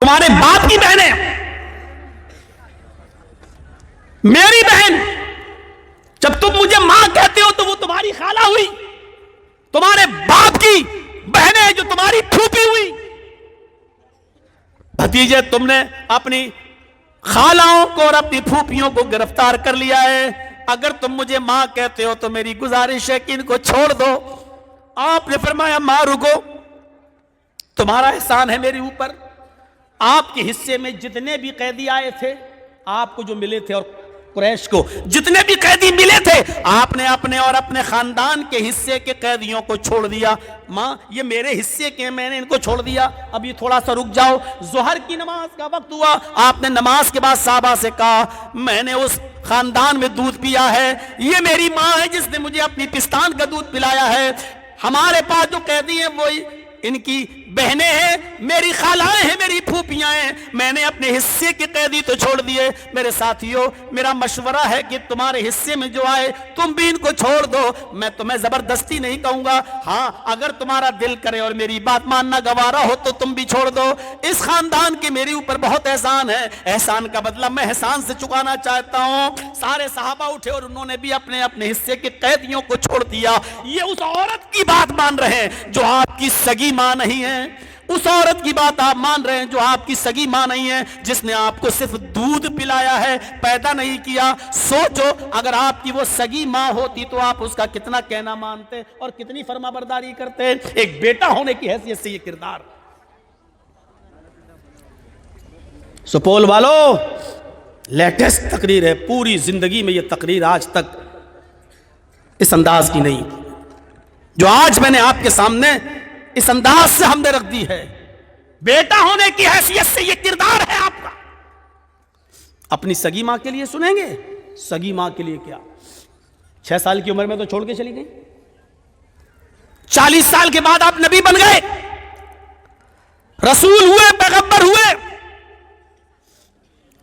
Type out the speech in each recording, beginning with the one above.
تمہارے باپ کی بہنیں، میری بہن جب تم مجھے ماں کہتے ہو تو وہ تمہاری خالہ ہوئی، تمہارے باپ کی بہنیں جو تمہاری پھوپھی ہوئی، بھتیجے تم نے اپنی خالوں کو اور اپنی پھوپھیوں کو گرفتار کر لیا ہے۔ اگر تم مجھے ماں کہتے ہو تو میری گزارش ہے کہ ان کو چھوڑ دو۔ آپ نے فرمایا ماں رکو، تمہارا احسان ہے میرے اوپر، آپ کے حصے میں جتنے بھی قیدی آئے تھے، آپ کو جو ملے تھے اور قریش کو جتنے بھی قیدی ملے تھے، آپ نے اپنے اور اپنے خاندان کے حصے کے قیدیوں کو چھوڑ دیا۔ ماں یہ میرے حصے کے، میں نے ان کو چھوڑ دیا، اب یہ تھوڑا سا رک جاؤ۔ ظہر کی نماز کا وقت ہوا، آپ نے نماز کے بعد صحابہ سے کہا میں نے اس خاندان میں دودھ پیا ہے، یہ میری ماں ہے جس نے مجھے اپنی پستان کا دودھ پلایا ہے، ہمارے پاس جو قیدی ہیں وہ ان کی بہنیں ہیں، میری خالائیں ہیں، میری پھوپھیاں ہیں، میں نے اپنے حصے کے قیدی تو چھوڑ دیے۔ میرے ساتھیوں میرا مشورہ ہے کہ تمہارے حصے میں جو آئے تم بھی ان کو چھوڑ دو، میں تمہیں زبردستی نہیں کہوں گا، ہاں اگر تمہارا دل کرے اور میری بات ماننا گوارا ہو تو تم بھی چھوڑ دو۔ اس خاندان کے میرے اوپر بہت احسان ہے، احسان کا بدلہ میں احسان سے چکانا چاہتا ہوں۔ سارے صحابہ اٹھے اور انہوں نے بھی اپنے اپنے حصے کے قیدیوں کو چھوڑ دیا۔ یہ اس عورت کی بات مان رہے ہیں جو آپ کی سگی ماں نہیں ہے، اس عورت کی بات آپ مان رہے ہیں جو آپ کی سگی ماں نہیں ہے، جس نے آپ کو صرف دودھ پلایا ہے، پیدا نہیں کیا۔ سوچو اگر آپ کی وہ سگی ماں ہوتی تو آپ اس کا کتنا کہنا مانتے اور کتنی فرما برداری کرتے۔ ایک بیٹا ہونے کی حیثیت سے یہ کردار۔ سپول والو لیٹسٹ تقریر ہے، پوری زندگی میں یہ تقریر آج تک اس انداز کی نہیں جو آج میں نے آپ کے سامنے اس انداز سے ہم نے رکھ دی ہے۔ بیٹا ہونے کی حیثیت سے یہ کردار ہے آپ کا۔ اپنی سگی ماں کے لیے سنیں گے، سگی ماں کے لیے کیا، 6 سال کی عمر میں تو چھوڑ کے چلی گئی، 40 سال کے بعد آپ نبی بن گئے، رسول ہوئے، پیغمبر ہوئے،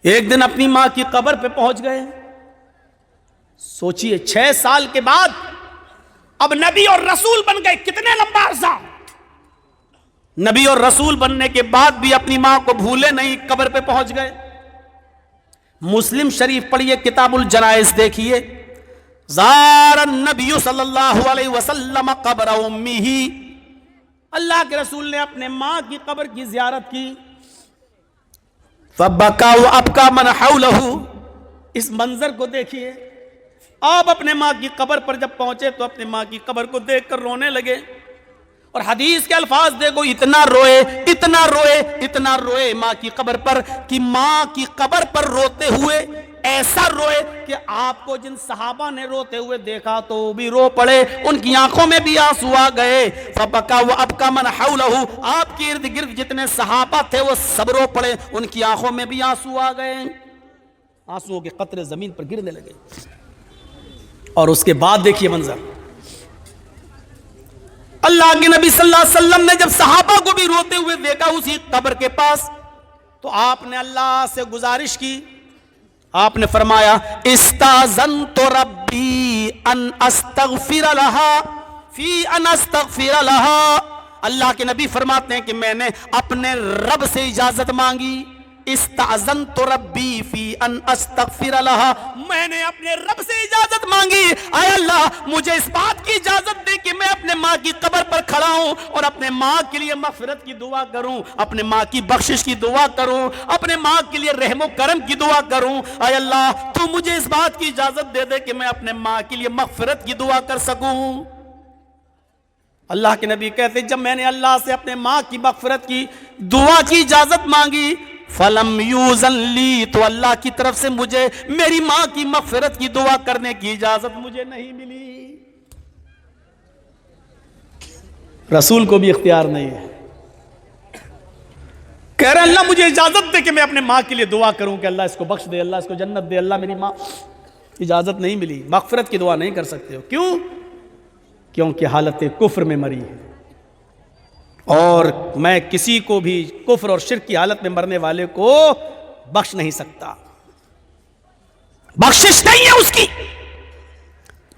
ایک دن اپنی ماں کی قبر پہ پہنچ گئے۔ سوچئے 6 سال کے بعد اب نبی اور رسول بن گئے، کتنے لمبا عرصہ۔ نبی اور رسول بننے کے بعد بھی اپنی ماں کو بھولے نہیں، قبر پہ پہنچ گئے۔ مسلم شریف پڑھیے، کتاب الجنائز دیکھیے، زار النبی صلی اللہ علیہ وسلم قبر امہ، اللہ کے رسول نے اپنے ماں کی قبر کی زیارت کی۔ فبکا وابکا من حولہ، اس منظر کو دیکھیے، آپ اپنے ماں کی قبر پر جب پہنچے تو اپنے ماں کی قبر کو دیکھ کر رونے لگے، اور حدیث کے الفاظ دیکھو، اتنا روئے اتنا روئے اتنا روئے ماں کی قبر پر، کہ ماں کی قبر پر روتے ہوئے ایسا روئے کہ آپ کو جن صحابہ نے روتے ہوئے دیکھا تو وہ بھی رو پڑے، ان کی آنکھوں میں بھی آنسو آ گئے۔ فبکا وابکا من حولہ، آپ کے ارد گرد جتنے صحابہ تھے وہ سب رو پڑے، ان کی آنکھوں میں بھی آنسو آ گئے، آنسوؤں کے قطرے زمین پر گرنے لگے۔ اور اس کے بعد دیکھیے منظر، اللہ کے نبی صلی اللہ علیہ وسلم نے جب صحابہ کو بھی روتے ہوئے دیکھا اسی قبر کے پاس، تو آپ نے اللہ سے گزارش کی، آپ نے فرمایا استاذنت ربی ان استغفر لہا فی ان استغفر لہا، اللہ کے نبی فرماتے ہیں کہ میں نے اپنے رب سے اجازت مانگی، استاذنت ربی فی ان استغفر لہا، میں نے اپنے رب سے اجازت مانگی، اے اللہ مجھے اس بات کی اجازت دے کہ میں اپنے ماں کی قبر پر کھڑا ہوں اور اپنے ماں کے لیے مغفرت کی دعا کروں، اپنے ماں کی بخشش کی دعا کروں، اپنے ماں کے لیے رحم و کرم کی دعا کروں، اے اللہ تو مجھے اس بات کی اجازت دے دے کہ میں اپنے ماں کے لیے مغفرت کی دعا کر سکوں۔ اللہ کے نبی کہتے جب میں نے اللہ سے اپنے ماں کی مغفرت کی دعا کی اجازت مانگی، فلم یوزن لی، تو اللہ کی طرف سے مجھے میری ماں کی مغفرت کی دعا کرنے کی اجازت مجھے نہیں ملی۔ رسول کو بھی اختیار نہیں ہے، کہہ رہے اللہ مجھے اجازت دے کہ میں اپنے ماں کے لیے دعا کروں کہ اللہ اس کو بخش دے، اللہ اس کو جنت دے، اللہ میری ماں، اجازت نہیں ملی، مغفرت کی دعا نہیں کر سکتے ہو۔ کیوں؟ کیونکہ حالت کفر میں مری ہے، اور میں کسی کو بھی کفر اور شرک کی حالت میں مرنے والے کو بخش نہیں سکتا، بخشش نہیں ہے اس کی،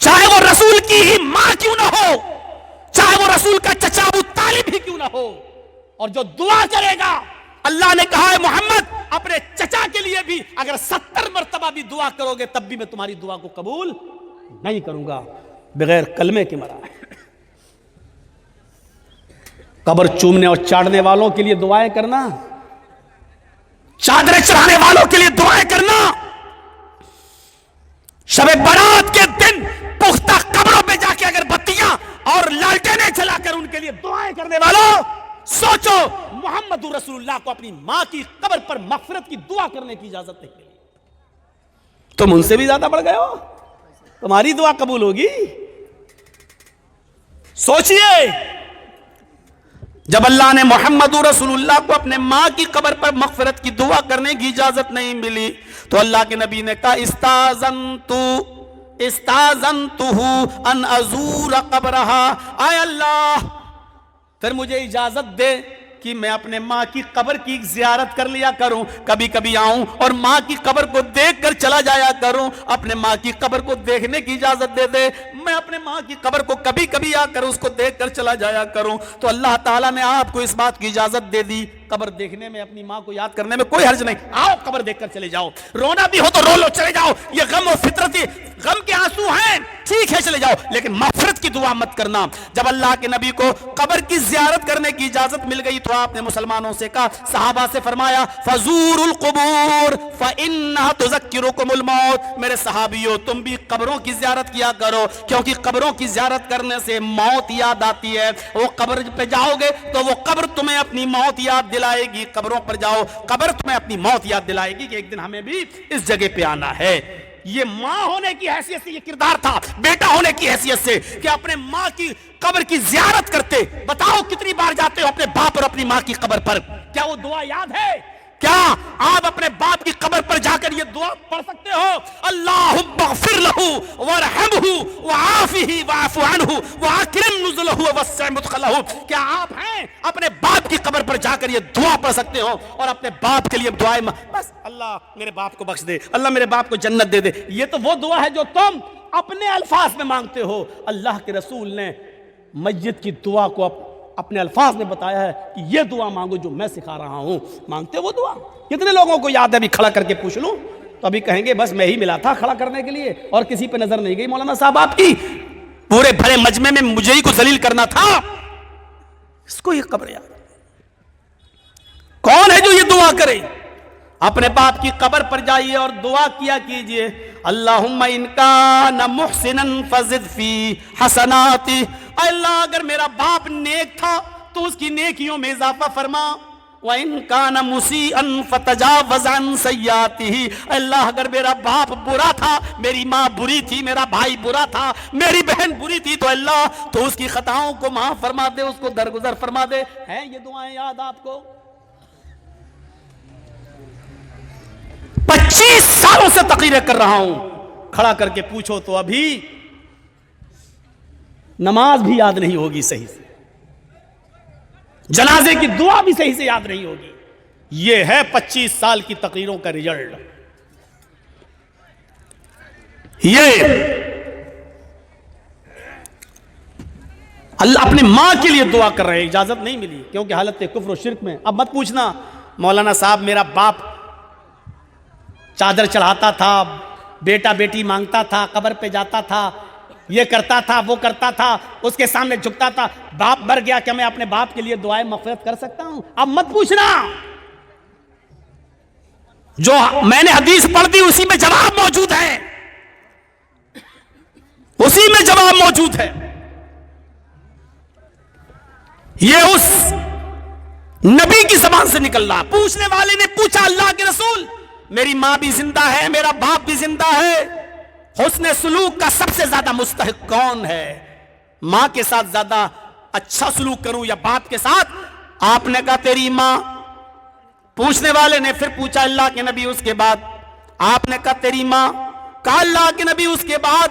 چاہے وہ رسول کی ہی ماں کیوں نہ ہو، چاہے وہ رسول کا چچا ابو طالب ہی کیوں نہ ہو، اور جو دعا کرے گا اللہ نے کہا ہے محمد اپنے چچا کے لیے بھی اگر 70 مرتبہ بھی دعا کرو گے تب بھی میں تمہاری دعا کو قبول نہیں کروں گا بغیر کلمے کے مرا ہے۔ قبر چومنے اور چاڑنے والوں کے لیے دعائیں کرنا، چادریں چڑھانے والوں کے لیے دعائیں کرنا، شب برات کے دن پختہ قبروں پہ جا کے اگر بتیاں اور لالٹینیں چلا کر ان کے لیے دعائیں کرنے والوں، سوچو محمد رسول اللہ کو اپنی ماں کی قبر پر مغفرت کی دعا کرنے کی اجازت نہیں ملی، تم ان سے بھی زیادہ بڑھ گئے ہو، تمہاری دعا قبول ہوگی؟ سوچئے جب اللہ نے محمد رسول اللہ کو اپنے ماں کی قبر پر مغفرت کی دعا کرنے کی اجازت نہیں ملی تو اللہ کے نبی نے کہا استاذنتہ ان ازور قبرہا، اے اللہ پھر مجھے اجازت دے کہ میں اپنے ماں کی قبر کی زیارت کر لیا کروں، کبھی کبھی آؤں اور ماں کی قبر کو دیکھ کر چلا جایا کروں، اپنے ماں کی قبر کو دیکھنے کی اجازت دے دے، میں اپنے ماں کی قبر کو کبھی کبھی آ کر اس کو دیکھ کر چلا جایا کروں۔ تو اللہ تعالیٰ نے آپ کو اس بات کی اجازت دے دی، قبر دیکھنے میں اپنی ماں کو یاد کرنے میں کوئی حرج نہیں، آؤ قبر دیکھ کر چلے جاؤ، رونا بھی ہو تو رو لو چلے جاؤ، یہ غم و فطرتی غم کے آنسو ہیں ٹھیک ہے چلے جاؤ، لیکن مغفرت کی دعا مت کرنا۔ جب اللہ کے نبی کو قبر کی زیارت کرنے کی اجازت مل گئی تو آپ نے مسلمانوں سے کہا، صحابہ سے فرمایا فزوروا القبور فانها تذکرکم الموت، میرے صحابیوں تم بھی قبروں کی زیارت کیا کرو کیونکہ قبروں کی زیارت کرنے سے موت یاد آتی ہے، وہ قبر پہ جاؤ گے تو وہ قبر تمہیں اپنی موت یاد دلائے گی، قبروں پر جاؤ قبر تمہیں اپنی موت یاد دلائے گی کہ ایک دن ہمیں بھی اس جگہ پہ آنا ہے۔ یہ ماں ہونے کی حیثیت سے یہ کردار تھا، بیٹا ہونے کی حیثیت سے کہ اپنے ماں کی قبر کی زیارت کرتے۔ بتاؤ کتنی بار جاتے ہو اپنے باپ اور اپنی ماں کی قبر پر؟ کیا وہ دعا یاد ہے؟ کیا آپ اپنے باپ کی قبر پر جا کر یہ دعا پڑھ سکتے ہو؟ اللہم اغفر لہ وارحمہ وعافہ واعف عنہ واکرم نزلہ ووسع مدخلہ۔ کیا آپ ہیں اپنے باپ کی قبر پر جا کر یہ دعا پڑھ سکتے ہو اور اپنے باپ کے لیے دعائیں بس اللہ میرے باپ کو بخش دے، اللہ میرے باپ کو جنت دے دے؟ یہ تو وہ دعا ہے جو تم اپنے الفاظ میں مانگتے ہو، اللہ کے رسول نے میت کی دعا کو اپنے الفاظ میں بتایا ہے کہ یہ دعا مانگو جو میں سکھا رہا ہوں، مانگتے وہ دعا؟ کتنے لوگوں کو یاد ہے؟ ابھی کھڑا کر کے پوچھ لوں تو ابھی کہیں گے بس میں ہی ملا تھا کھڑا کرنے کے لیے اور کسی پہ نظر نہیں گئی مولانا صاحب آپ کی، پورے بھرے مجمع میں مجھے ہی کو ذلیل کرنا تھا۔ اس کو یہ قبر یاد کون ہے جو یہ دعا کرے؟ اپنے باپ کی قبر پر جائیے اور دعا کیا کیجئے، اللہم ان کان محسنا فزد فی حسناتی، اے اللہ اگر میرا باپ نیک تھا تو اس کی نیکیوں میں اضافہ فرما، وَإِن كَانَ مُسِيئًا فَتَجَاوَزْ عَنْ سَيِّئَاتِهِ، اے اللہ اگر میرا باپ برا تھا، میری ماں بری تھی، میرا بھائی برا تھا، میری بہن بری تھی تو اللہ تو اس کی خطاؤں کو معاف فرما دے، اس کو درگزر فرما دے۔ ہیں یہ دعائیں یاد آپ کو؟ 25 سالوں سے تقریریں کر رہا ہوں، کھڑا کر کے پوچھو تو ابھی نماز بھی یاد نہیں ہوگی صحیح سے، جنازے کی دعا بھی صحیح سے یاد نہیں ہوگی۔ یہ ہے 25 سال کی تقریروں کا رزلٹ۔ یہ اللہ اپنی ماں کے لیے دعا کر رہے ہیں، اجازت نہیں ملی کیونکہ حالت کفر و شرک میں۔ اب مت پوچھنا مولانا صاحب میرا باپ چادر چڑھاتا تھا، بیٹا بیٹی مانگتا تھا، قبر پہ جاتا تھا، یہ کرتا تھا وہ کرتا تھا، اس کے سامنے جھکتا تھا، باپ مر گیا کیا میں اپنے باپ کے لیے دعائیں مغفرت کر سکتا ہوں؟ اب مت پوچھنا، جو میں نے حدیث پڑھ دی اسی میں جواب موجود ہے، اسی میں جواب موجود ہے۔ یہ اس نبی کی زبان سے نکل رہا۔ پوچھنے والے نے پوچھا اللہ کے رسول میری ماں بھی زندہ ہے، میرا باپ بھی زندہ ہے، حسن سلوک کا سب سے زیادہ مستحق کون ہے؟ ماں کے ساتھ زیادہ اچھا سلوک کروں یا باپ کے ساتھ؟ آپ نے کہا تیری ماں۔ پوچھنے والے نے پھر پوچھا اللہ کے نبی اس کے بعد؟ آپ نے کہا تیری ماں۔ کہا اللہ کے نبی اس کے بعد؟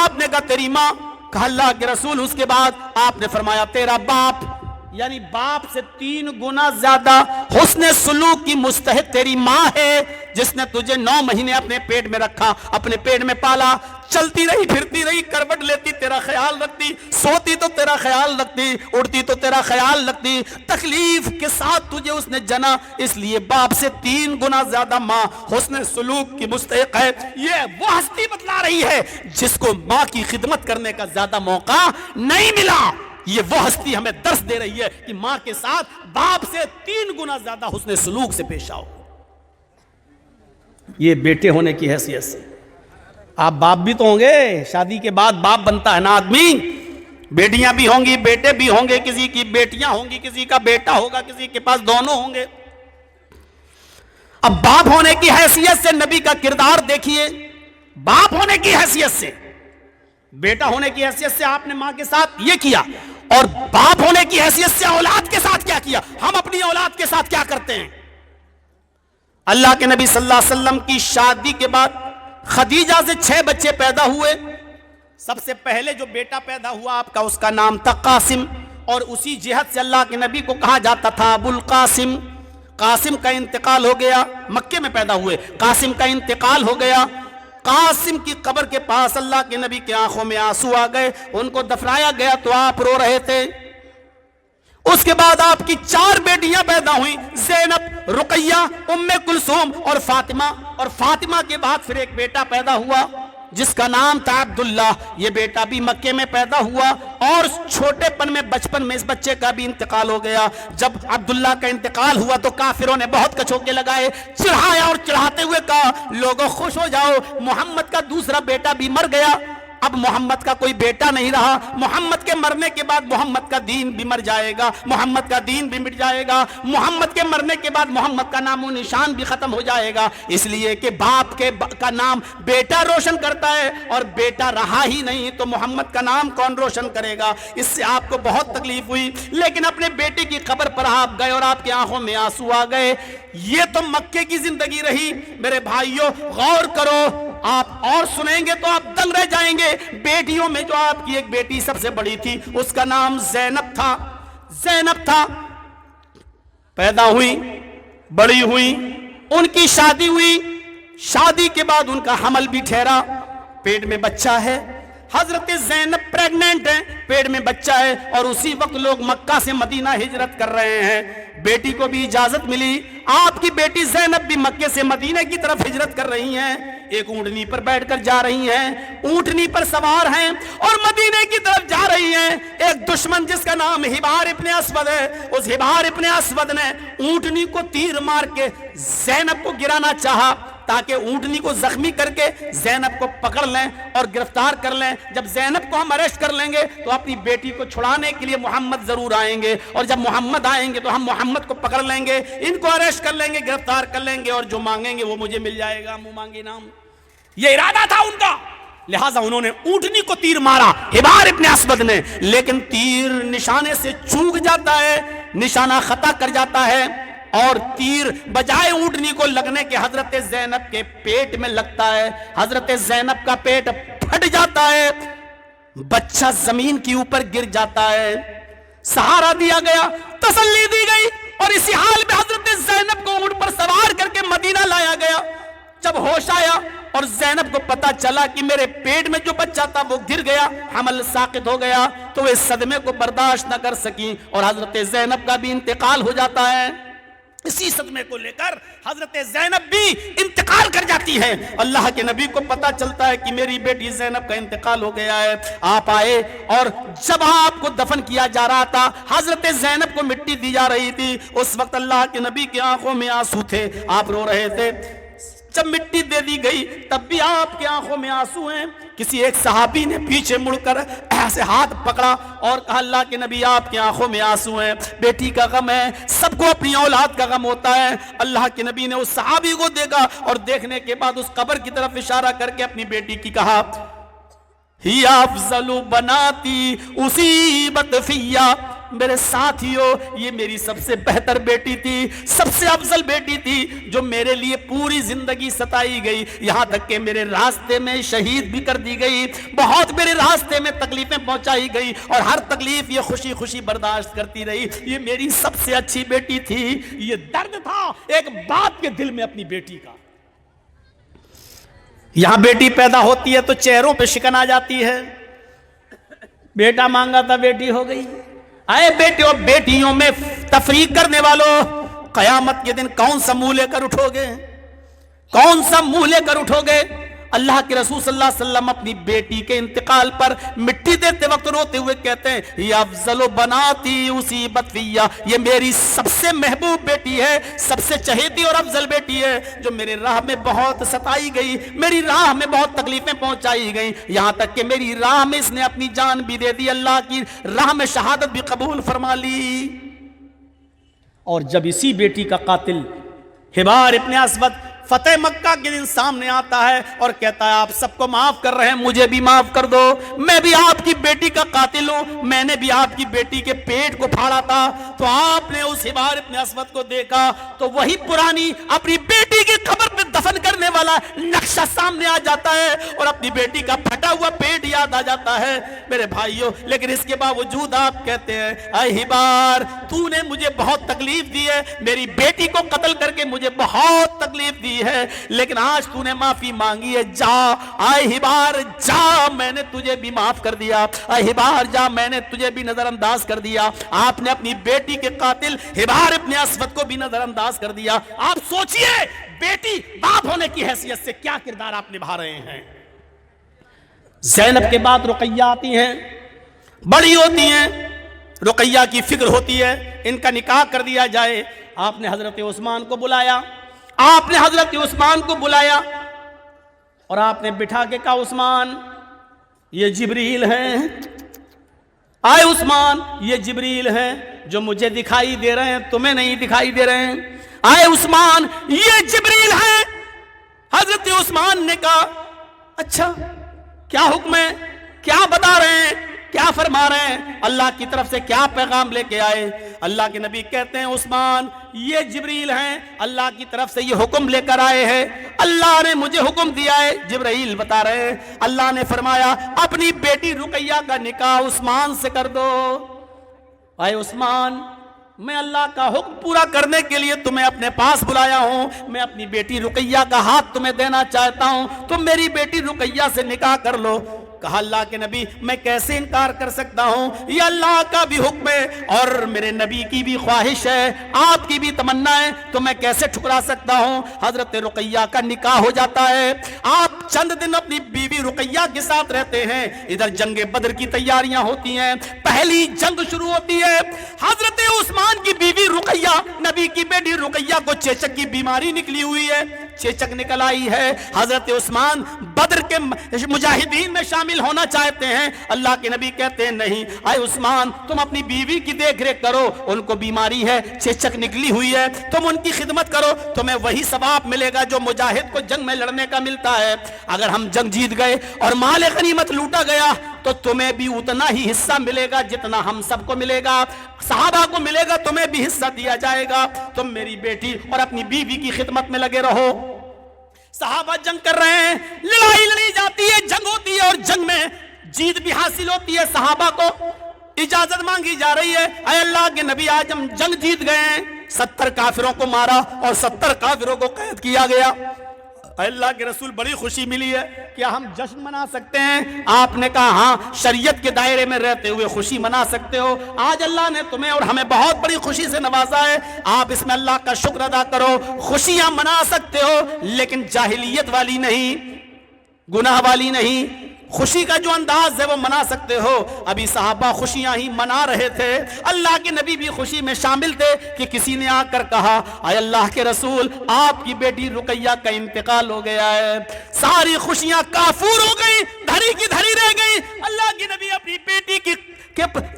آپ نے کہا تیری ماں۔ کہا اللہ کے رسول اس کے بعد؟ آپ نے فرمایا تیرا باپ، یعنی باپ سے 3 گنا زیادہ حسن سلوک کی مستحق تیری ماں ہے، جس نے تجھے 9 مہینے اپنے پیٹ میں رکھا, اپنے پیٹ میں پالا, چلتی رہی پھرتی رہی, کروٹ لیتی تیرا خیال رکھتی, سوتی تو تیرا خیال رکھتی, اڑتی تو تیرا خیال رکھتی, تکلیف کے ساتھ تجھے اس نے جنا, اس لیے باپ سے 3 گنا زیادہ ماں حسن سلوک کی مستحق ہے. یہ وہ ہستی بتلا رہی ہے جس کو ماں کی خدمت کرنے کا زیادہ موقع نہیں ملا. یہ وہ ہستی ہمیں درس دے رہی ہے کہ ماں کے ساتھ باپ سے 3 گنا زیادہ حسن سلوک سے پیش آؤ. یہ بیٹے ہونے کی حیثیت سے. آپ باپ بھی تو ہوں گے, شادی کے بعد باپ بنتا ہے نا آدمی, بیٹیاں بھی ہوں گی, بیٹے بھی ہوں گے, کسی کی بیٹیاں ہوں گی, کسی کا بیٹا ہوگا, کسی کے پاس دونوں ہوں گے. اب باپ ہونے کی حیثیت سے نبی کا کردار دیکھیے. باپ ہونے کی حیثیت سے, بیٹا ہونے کی حیثیت سے آپ نے ماں کے ساتھ یہ کیا, اور باپ ہونے کی حیثیت سے اولاد کے ساتھ کیا کیا. ہم اپنی اولاد کے ساتھ کیا کرتے ہیں؟ اللہ کے نبی صلی اللہ علیہ وسلم کی شادی کے بعد خدیجہ سے 6 بچے پیدا ہوئے. سب سے پہلے جو بیٹا پیدا ہوا آپ کا, اس کا نام تھا قاسم, اور اسی جہت سے اللہ کے نبی کو کہا جاتا تھا ابو القاسم. قاسم کا انتقال ہو گیا, مکے میں پیدا ہوئے, قاسم کا انتقال ہو گیا. قاسم کی قبر کے پاس اللہ کے نبی کی آنکھوں میں آنسو آ گئے. ان کو دفنایا گیا تو آپ رو رہے تھے. اس کے بعد آپ کی 4 بیٹیاں پیدا ہوئیں, زینب, رقیہ, ام کلثوم اور فاطمہ. اور فاطمہ کے بعد پھر ایک بیٹا پیدا ہوا جس کا نام تھا عبداللہ. یہ بیٹا بھی مکے میں پیدا ہوا, اور چھوٹے پن میں, بچپن میں اس بچے کا بھی انتقال ہو گیا. جب عبداللہ کا انتقال ہوا تو کافروں نے بہت کچوکے لگائے, چڑھایا, اور چڑھاتے ہوئے کہا لوگوں خوش ہو جاؤ, محمد کا دوسرا بیٹا بھی مر گیا. اب محمد کا کوئی بیٹا نہیں رہا, محمد کے مرنے کے بعد محمد کا دین بھی مر جائے گا, محمد کا دین بھی مٹ جائے گا, محمد کے مرنے کے بعد محمد کا نام و نشان بھی ختم ہو جائے گا. اس لیے کہ باپ کا نام بیٹا روشن کرتا ہے, اور بیٹا رہا ہی نہیں تو محمد کا نام کون روشن کرے گا. اس سے آپ کو بہت تکلیف ہوئی, لیکن اپنے بیٹے کی قبر پر آپ گئے اور آپ کی آنکھوں میں آنسو آ گئے. یہ تو مکے کی زندگی رہی. میرے بھائیوں غور کرو, آپ اور سنیں گے تو آپ دنگ رہ جائیں گے. بیٹیوں میں جو آپ کی ایک بیٹی سب سے بڑی تھی, اس کا نام زینب تھا. زینب تھا, پیدا ہوئی, بڑی ہوئی, ان کی شادی ہوئی. شادی کے بعد ان کا حمل بھی ٹھہرا, پیٹ میں بچہ ہے. حضرت زینب پریگننٹ ہیں, پیٹ میں بچہ ہے, اور اسی وقت لوگ مکہ سے مدینہ ہجرت کر رہے ہیں. بیٹی کو بھی اجازت ملی. آپ کی بیٹی زینب بھی مکے سے مدینہ کی طرف ہجرت کر رہی ہیں. ایک اونٹنی پر بیٹھ کر جا رہی ہیں, اونٹنی پر سوار ہیں اور مدینے کی طرف جا رہی ہیں. ایک دشمن جس کا نام حبار ابن اسود ہے, اس حبار ابن اسود نے اونٹنی کو تیر مار کے زینب کو گرانا چاہا, تاکہ اونٹنی کو زخمی کر کے زینب کو پکڑ لیں اور گرفتار کر لیں. جب زینب کو ہم اریسٹ کر لیں گے تو اپنی بیٹی کو چھڑانے کے لیے محمد ضرور آئیں گے, اور جب محمد آئیں گے تو ہم محمد کو پکڑ لیں گے, ان کو اریسٹ کر لیں گے, گرفتار کر لیں گے, اور جو مانگیں گے وہ مجھے مل جائے گا, منہ مانگے نام. یہ ارادہ تھا ان کا. لہٰذا انہوں نے اونٹنی کو تیر مارا حبار ابن اسود نے, لیکن تیر نشانے سے چوک جاتا ہے, نشانہ خطا کر جاتا ہے, اور تیر بجائے اونٹنی کو لگنے کے حضرت زینب کے پیٹ میں لگتا ہے. حضرت زینب کا پیٹ پھٹ جاتا ہے, بچہ زمین کے اوپر گر جاتا ہے. سہارا دیا گیا, تسلی دی گئی, اور اسی حال میں حضرت زینب کو اونٹ پر سوار کر کے مدینہ لایا گیا. جب ہوش آیا اور زینب کو پتا چلا کہ میرے پیٹ میں جو بچہ تھا وہ گر گیا, حمل ساقط ہو گیا, تو وہ اس صدمے کو برداشت نہ کر سکی, اور حضرت زینب کا بھی انتقال ہو جاتا ہے. اسی صدمے کو لے کر حضرت زینب بھی انتقال کر جاتی ہے. اللہ کے نبی کو پتا چلتا ہے کہ میری بیٹی زینب کا انتقال ہو گیا ہے. آپ آئے, اور جب آپ کو دفن کیا جا رہا تھا, حضرت زینب کو مٹی دی جا رہی تھی, اس وقت اللہ کے نبی کی آنکھوں میں آنسو تھے, آپ رو رہے تھے. جب مٹی دے دی گئی تب بھی آپ کی آنکھوں میں آنسو ہیں. کسی ایک صحابی نے پیچھے مڑ کر ایسے ہاتھ پکڑا اور کہا اللہ کے نبی آپ کی آنکھوں میں آنسو ہیں, بیٹی کا غم ہے, سب کو اپنی اولاد کا غم ہوتا ہے. اللہ کے نبی نے اس صحابی کو دیکھا, اور دیکھنے کے بعد اس قبر کی طرف اشارہ کر کے اپنی بیٹی کی کہا ہی افضل بناتی اصیبت فیا, میرے ساتھیوں یہ میری سب سے بہتر بیٹی تھی, سب سے افضل بیٹی تھی, جو میرے لیے پوری زندگی ستائی گئی, یہاں تک کہ میرے راستے میں شہید بھی کر دی گئی, بہت میرے راستے میں تکلیفیں پہنچائی گئی, اور ہر تکلیف یہ خوشی خوشی برداشت کرتی رہی. یہ میری سب سے اچھی بیٹی تھی. یہ درد تھا ایک باپ کے دل میں اپنی بیٹی کا. یہاں بیٹی پیدا ہوتی ہے تو چہروں پہ شکن آ جاتی ہے. بیٹا مانگا تھا بیٹی ہو گئی. آئے بیٹے اور بیٹیوں میں تفریق کرنے والوں، قیامت کے دن کون سا منہ لے کر اٹھو گے؟ کون سا منہ لے کر اٹھو گے؟ اللہ کے رسول صلی اللہ علیہ وسلم اپنی بیٹی کے انتقال پر مٹی دیتے وقت روتے ہوئے کہتے ہیں یا افضل بناتی اصیبت فیہ، یہ میری سب سے محبوب بیٹی ہے، سب سے چہیتی اور افضل بیٹی ہے، جو میرے راہ میں بہت ستائی گئی، میری راہ میں بہت تکلیفیں پہنچائی گئیں، یہاں تک کہ میری راہ میں اس نے اپنی جان بھی دے دی، اللہ کی راہ میں شہادت بھی قبول فرما لی. اور جب اسی بیٹی کا قاتل حبار ابن اسود فتح مکہ کے دن سامنے آتا ہے اور کہتا ہے آپ سب کو معاف کر رہے ہیں، مجھے بھی معاف کر دو، میں بھی آپ کی بیٹی کا قاتل ہوں، میں نے بھی آپ کی بیٹی کے پیٹ کو پھاڑا تھا. تو آپ نے اس حبار ابن اسود کو دیکھا تو وہی پرانی اپنی بیٹی کی قبر پہ دفن کرنے والا نقشہ سامنے آ جاتا ہے اور اپنی بیٹی کا پھٹا ہوا پیٹ یاد آ جاتا ہے. میرے بھائیوں، لیکن اس کے باوجود آپ کہتے ہیں اے حبار تو نے مجھے بہت تکلیف دی ہے، میری بیٹی کو قتل کر کے مجھے بہت تکلیف دی ہے، لیکن آج تو نے معافی مانگی ہے، جا اے حبار جا، میں نے تجھے بھی معاف کر دیا، اے حبار جا، میں نے تجھے بھی نظر انداز کر دیا. آپ نے اپنی بیٹی کے قاتل حبار ابن اسود کو بھی نظر انداز کر دیا. آپ سوچئے بیٹی باپ ہونے کی حیثیت سے کیا کردار آپ نبھا رہے ہیں. زینب کے بعد رقیہ آتی ہیں، بڑی ہوتی ہیں، رقیہ کی فکر ہوتی ہے ان کا نکاح کر دیا جائے. آپ نے حضرت عثمان کو بلایا، آپ نے حضرت عثمان کو بلایا اور آپ نے بٹھا کے کہا عثمان یہ جبریل ہیں، آئے عثمان یہ جبریل ہیں جو مجھے دکھائی دے رہے ہیں، تمہیں نہیں دکھائی دے رہے ہیں. آئے عثمان یہ جبریل ہیں. حضرت عثمان نے کہا اچھا کیا حکم ہے، کیا بتا رہے ہیں، کیا فرما رہے ہیں، اللہ کی طرف سے کیا پیغام لے کے آئے؟ اللہ کے نبی کہتے ہیں عثمان یہ جبریل ہیں، اللہ کی طرف سے یہ حکم لے کر آئے ہیں، اللہ نے مجھے حکم دیا ہے. جبرائیل بتا رہے ہیں اللہ نے فرمایا اپنی بیٹی رقیہ کا نکاح عثمان سے کر دو. اے عثمان میں اللہ کا حکم پورا کرنے کے لیے تمہیں اپنے پاس بلایا ہوں، میں اپنی بیٹی رقیہ کا ہاتھ تمہیں دینا چاہتا ہوں، تم میری بیٹی رقیہ سے نکاح کر لو. کہا اللہ کے نبی میں کیسے انکار کر سکتا ہوں، یہ اللہ کا بھی حکم ہے اور میرے نبی کی بھی خواہش ہے، آپ کی بھی تمنا ہے، تو میں کیسے ٹھکرا سکتا ہوں. حضرت رقیہ کا نکاح ہو جاتا ہے. آپ چند دن اپنی بیوی رقیہ کے ساتھ رہتے ہیں. ادھر جنگ بدر کی تیاریاں ہوتی ہیں، پہلی جنگ شروع ہوتی ہے. حضرت عثمان کی بیوی رقیہ، نبی کی بیٹی رقیہ کو چیچک کی بیماری نکلی ہوئی ہے، چیچک نکل آئی ہے. حضرت عثمان بدر کے مجاہدین میں شامل ہونا چاہتے ہیں. اللہ کے نبی کہتے ہیں نہیں اے عثمان تم اپنی بیوی کی دیکھ ریکھ کرو، ان کو بیماری ہے، چیچک نکلی ہوئی ہے، تم ان کی خدمت کرو، تمہیں وہی ثواب ملے گا جو مجاہد کو جنگ میں لڑنے کا ملتا ہے. اگر ہم جنگ جیت گئے اور مال غنیمت لوٹا گیا تو تمہیں بھی اتنا ہی حصہ ملے گا جتنا ہم سب کو ملے گا، صحابہ کو ملے گا، تمہیں بھی حصہ دیا جائے گا. تم میری بیٹی اور اپنی بیوی کی خدمت میں لگے رہو. صحابہ جنگ کر رہے ہیں، لڑائی لڑی جاتی ہے، جنگ ہوتی ہے اور جنگ میں جیت بھی حاصل ہوتی ہے. صحابہ کو اجازت مانگی جا رہی ہے اے اللہ کے نبی آج ہم جنگ جیت گئے ہیں. 70 کافروں کو مارا اور 70 کافروں کو قید کیا گیا. اے اللہ کے رسول بڑی خوشی ملی ہے، کیا ہم جشن منا سکتے ہیں؟ آپ نے کہا ہاں شریعت کے دائرے میں رہتے ہوئے خوشی منا سکتے ہو. آج اللہ نے تمہیں اور ہمیں بہت بڑی خوشی سے نوازا ہے، آپ اس میں اللہ کا شکر ادا کرو. خوشیاں منا سکتے ہو لیکن جاہلیت والی نہیں، گناہ والی نہیں. خوشی کا جو انداز ہے وہ منا سکتے ہو. ابھی صحابہ خوشیاں ہی منا رہے تھے، اللہ کے نبی بھی خوشی میں شامل تھے کہ کسی نے آ کر کہا اے اللہ کے رسول آپ کی بیٹی رقیہ کا انتقال ہو گیا ہے. ساری خوشیاں کافور ہو گئی، دھری کی دھری رہ گئی. اللہ کے نبی اپنی بیٹی کے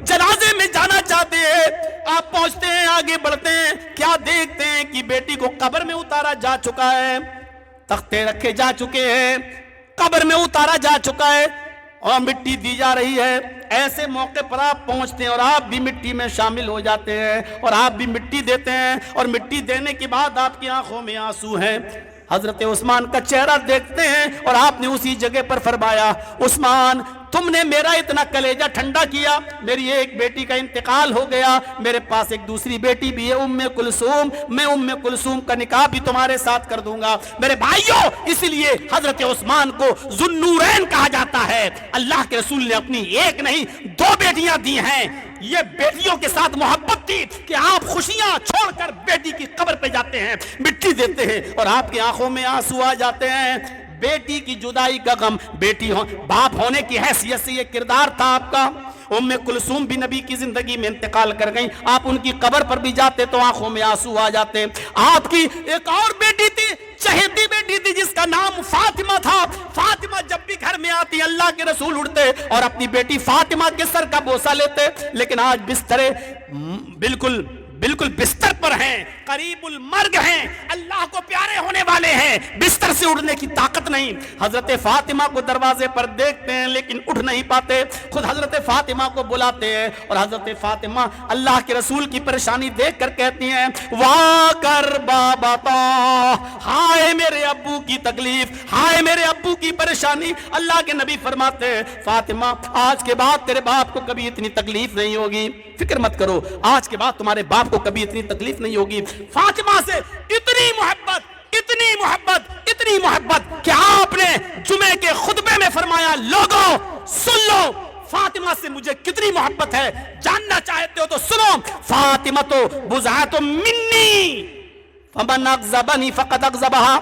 جنازے میں جانا چاہتے ہیں. آپ پہنچتے ہیں، آگے بڑھتے ہیں، کیا دیکھتے ہیں کہ بیٹی کو قبر میں اتارا جا چکا ہے، تختے رکھے جا چکے ہیں، قبر میں اتارا جا چکا ہے اور مٹی دی جا رہی ہے. ایسے موقع پر آپ پہنچتے ہیں اور آپ بھی مٹی میں شامل ہو جاتے ہیں اور آپ بھی مٹی دیتے ہیں اور مٹی دینے کے بعد آپ کی آنکھوں میں آنسو ہیں. حضرت عثمان کا چہرہ دیکھتے ہیں اور آپ نے اسی جگہ پر فرمایا عثمان تم نے میرا اتنا کلیجہ ٹھنڈا کیا، میری ایک بیٹی کا انتقال ہو گیا، میرے پاس ایک دوسری بیٹی بھی ہے ام کلثوم، میں ام کلثوم کا نکاح بھی تمہارے ساتھ کر دوں گا۔ میرے بھائیوں، اس لیے حضرت عثمان کو ذو النورین کہا جاتا ہے۔ اللہ کے رسول نے اپنی ایک نہیں 2 بیٹیاں دی ہیں۔ یہ بیٹیوں کے ساتھ محبت تھی کہ آپ خوشیاں چھوڑ کر بیٹی کی قبر پہ جاتے ہیں، مٹی دیتے ہیں اور آپ کی آنکھوں میں آنسو آ جاتے ہیں۔ بیٹی کی جدائی کا غم، باپ ہونے کی حیثیت سے یہ کردار تھا آپ کا۔ ام کلثوم بھی نبی کی زندگی میں انتقال کر گئیں، آپ ان کی قبر پر بھی جاتے تو آنکھوں میں آنسو آ جاتے۔ آپ کی ایک اور بیٹی تھی، چہیتی بیٹی تھی، جس کا نام فاطمہ تھا۔ فاطمہ جب بھی گھر میں آتی اللہ کے رسول اٹھتے اور اپنی بیٹی فاطمہ کے سر کا بوسہ لیتے، لیکن آج بسترے بالکل بستر پر ہیں، قریب المرگ ہیں، اللہ کو پیارے ہونے والے ہیں، بستر سے اٹھنے کی طاقت نہیں۔ حضرت فاطمہ کو دروازے پر دیکھتے ہیں لیکن اٹھ نہیں پاتے، خود حضرت فاطمہ کو بلاتے ہیں اور حضرت فاطمہ اللہ کے رسول کی پریشانی دیکھ کر کہتی ہیں، واہ کر بابا تا، ہائے میرے ابو کی تکلیف، ہائے میرے ابو کی پریشانی۔ اللہ کے نبی فرماتے ہیں، فاطمہ آج کے بعد تیرے باپ کو کبھی اتنی تکلیف نہیں ہوگی، فکر مت کرو، آج کے بعد تمہارے باپ کو کبھی اتنی تکلیف نہیں ہوگی۔ فاطمہ سے اتنی محبت کہ آپ نے جمعے کے خطبے میں فرمایا، لوگوں سن لو فاطمہ سے مجھے کتنی محبت ہے، جاننا چاہتے ہو تو سنو، فاطمہ تو بضعۃ منی فمن اغضبنی فقد اغضبها،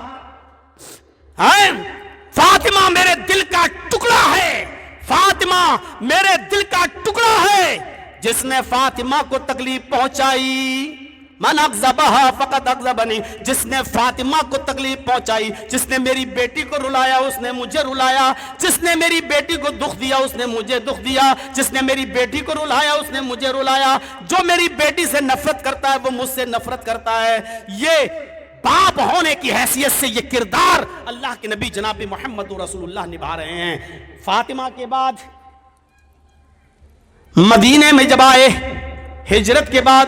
فاطمہ میرے دل کا ٹکڑا ہے، فاطمہ میرے دل کا ٹکڑا ہے، جس نے فاطمہ کو تکلیف پہنچائی، من اغضبها فقد اغضبنی، جس نے فاطمہ کو تکلیف پہنچائی، جس نے میری بیٹی کو رلایا اس نے مجھے رلایا، جس نے میری بیٹی کو دکھ دیا اس نے مجھے دکھ دیا، جس نے میری بیٹی کو رلایا اس نے مجھے رلایا، جو میری بیٹی سے نفرت کرتا ہے وہ مجھ سے نفرت کرتا ہے۔ یہ باپ ہونے کی حیثیت سے یہ کردار اللہ کے نبی جناب محمد رسول اللہ نبھا رہے ہیں۔ فاطمہ کے بعد مدینے میں جب آئے ہجرت کے بعد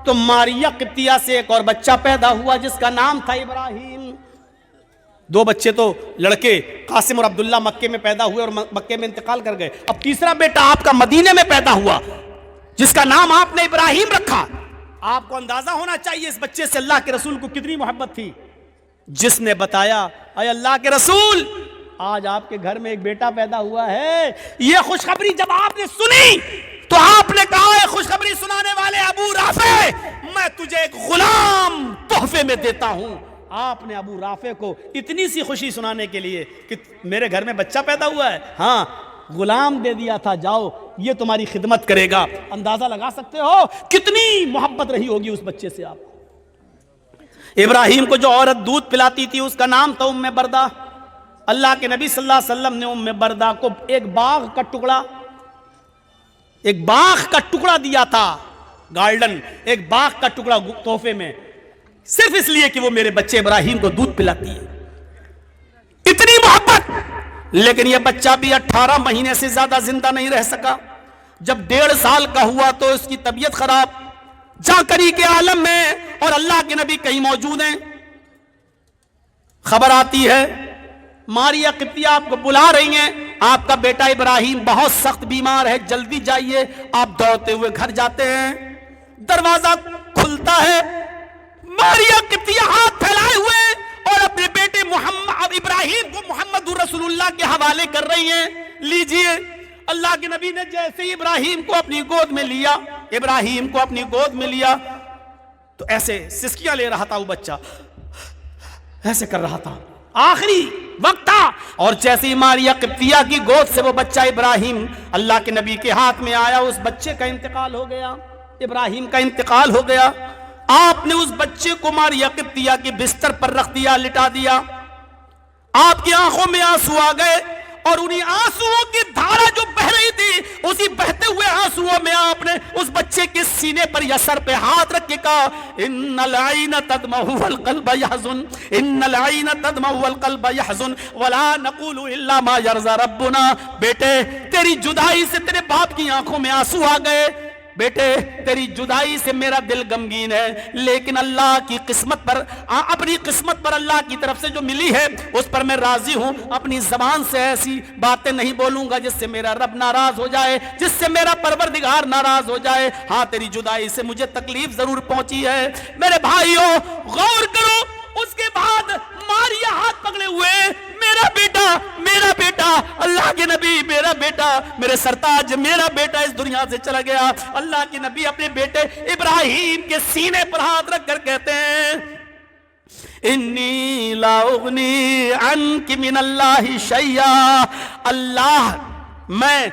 تو ماریہ قبطیہ سے ایک اور بچہ پیدا ہوا جس کا نام تھا ابراہیم۔ 2 بچے تو لڑکے قاسم اور عبداللہ مکے میں پیدا ہوئے اور مکے میں انتقال کر گئے، اب تیسرا بیٹا آپ کا مدینے میں پیدا ہوا جس کا نام آپ نے ابراہیم رکھا۔ آپ کو اندازہ ہونا چاہیے اس بچے سے اللہ کے رسول کو کتنی محبت تھی، جس نے بتایا، اے اللہ کے رسول آج آپ کے گھر میں ایک بیٹا پیدا ہوا ہے۔ یہ خوشخبری جب آپ نے سنی تو آپ نے کہا، اے خوشخبری سنانے والے ابو رافع، میں تجھے ایک غلام تحفے میں دیتا ہوں۔ آپ نے ابو رافع کو اتنی سی خوشی سنانے کے لیے کہ میرے گھر میں بچہ پیدا ہوا ہے، ہاں غلام دے دیا تھا، جاؤ یہ تمہاری خدمت کرے گا۔ اندازہ لگا سکتے ہو کتنی محبت رہی ہوگی اس بچے سے آپ۔ ابراہیم کو جو عورت دودھ پلاتی تھی اس کا نام تھا ام بردہ۔ اللہ کے نبی صلی اللہ علیہ وسلم نے ام بردہ کو ایک باغ کا ٹکڑا دیا تھا، گارڈن، ایک باغ کا ٹکڑا تحفے میں، صرف اس لیے کہ وہ میرے بچے ابراہیم کو دودھ پلاتی ہے۔ اتنی محبت، لیکن یہ بچہ بھی 18 مہینے سے زیادہ زندہ نہیں رہ سکا۔ جب 1.5 سال کا ہوا تو اس کی طبیعت خراب، جاکری کے عالم میں، اور اللہ کے نبی کہیں موجود ہیں، خبر آتی ہے ماریہ قبطیہ آپ کو بلا رہی ہیں، آپ کا بیٹا ابراہیم بہت سخت بیمار ہے، جلدی جائیے۔ آپ دوڑتے ہوئے گھر جاتے ہیں، دروازہ کھلتا ہے، ماریہ قبطیہ ہاتھ پھیلائے ہوئے اور اپنے بیٹے ابراہیم کو محمد رسول اللہ کے حوالے کر رہی ہیں، لیجئے۔ اللہ کے نبی نے جیسے ہی ابراہیم کو اپنی گود میں لیا تو ایسے سسکیاں لے رہا تھا، وہ بچہ ایسے کر رہا تھا، آخری وقت تھا، اور جیسے ہی ماریہ قبطیہ کی گود سے وہ بچہ ابراہیم اللہ کے نبی کے ہاتھ میں آیا، اس بچے کا انتقال ہو گیا، ابراہیم کا انتقال ہو گیا۔ آپ نے اس بچے کو ماریہ قبطیہ کے بستر پر رکھ دیا، لٹا دیا، آپ کی آنکھوں میں آنسو آ گئے، اور انہی آنسوؤں کی دھارا جو بہ رہی تھی، اسی بہتے ہوئے آنسوؤں میں آپ نے اس بچے کے سینے پر یا سر پہ ہاتھ رکھ کے کہا، ان العین تدمع والقلب يحزن، ان العین تدمع والقلب يحزن ولا نقول الا ما يرضى ربنا۔ بیٹے تیری جدائی سے تیرے باپ کی آنکھوں میں آنسو آ گئے، بیٹے تیری جدائی سے میرا دل غمگین ہے، لیکن اللہ کی قسمت پر، اپنی قسمت پر اللہ کی طرف سے جو ملی ہے اس پر میں راضی ہوں۔ اپنی زبان سے ایسی باتیں نہیں بولوں گا جس سے میرا رب ناراض ہو جائے، جس سے میرا پروردگار ناراض ہو جائے۔ ہاں تیری جدائی سے مجھے تکلیف ضرور پہنچی ہے۔ میرے بھائیوں غور کرو، اس کے بعد ماریا ہاتھ پکڑے ہوئے، میرا بیٹا اللہ کے نبی، میرا بیٹا، میرے سرتاج، میرا بیٹا اس دنیا سے چلا گیا۔ اللہ کے نبی اپنے بیٹے ابراہیم کے سینے پر ہاتھ رکھ کر کہتے ہیں انی لا اغنی عنک من اللہ شیئا، اللہ میں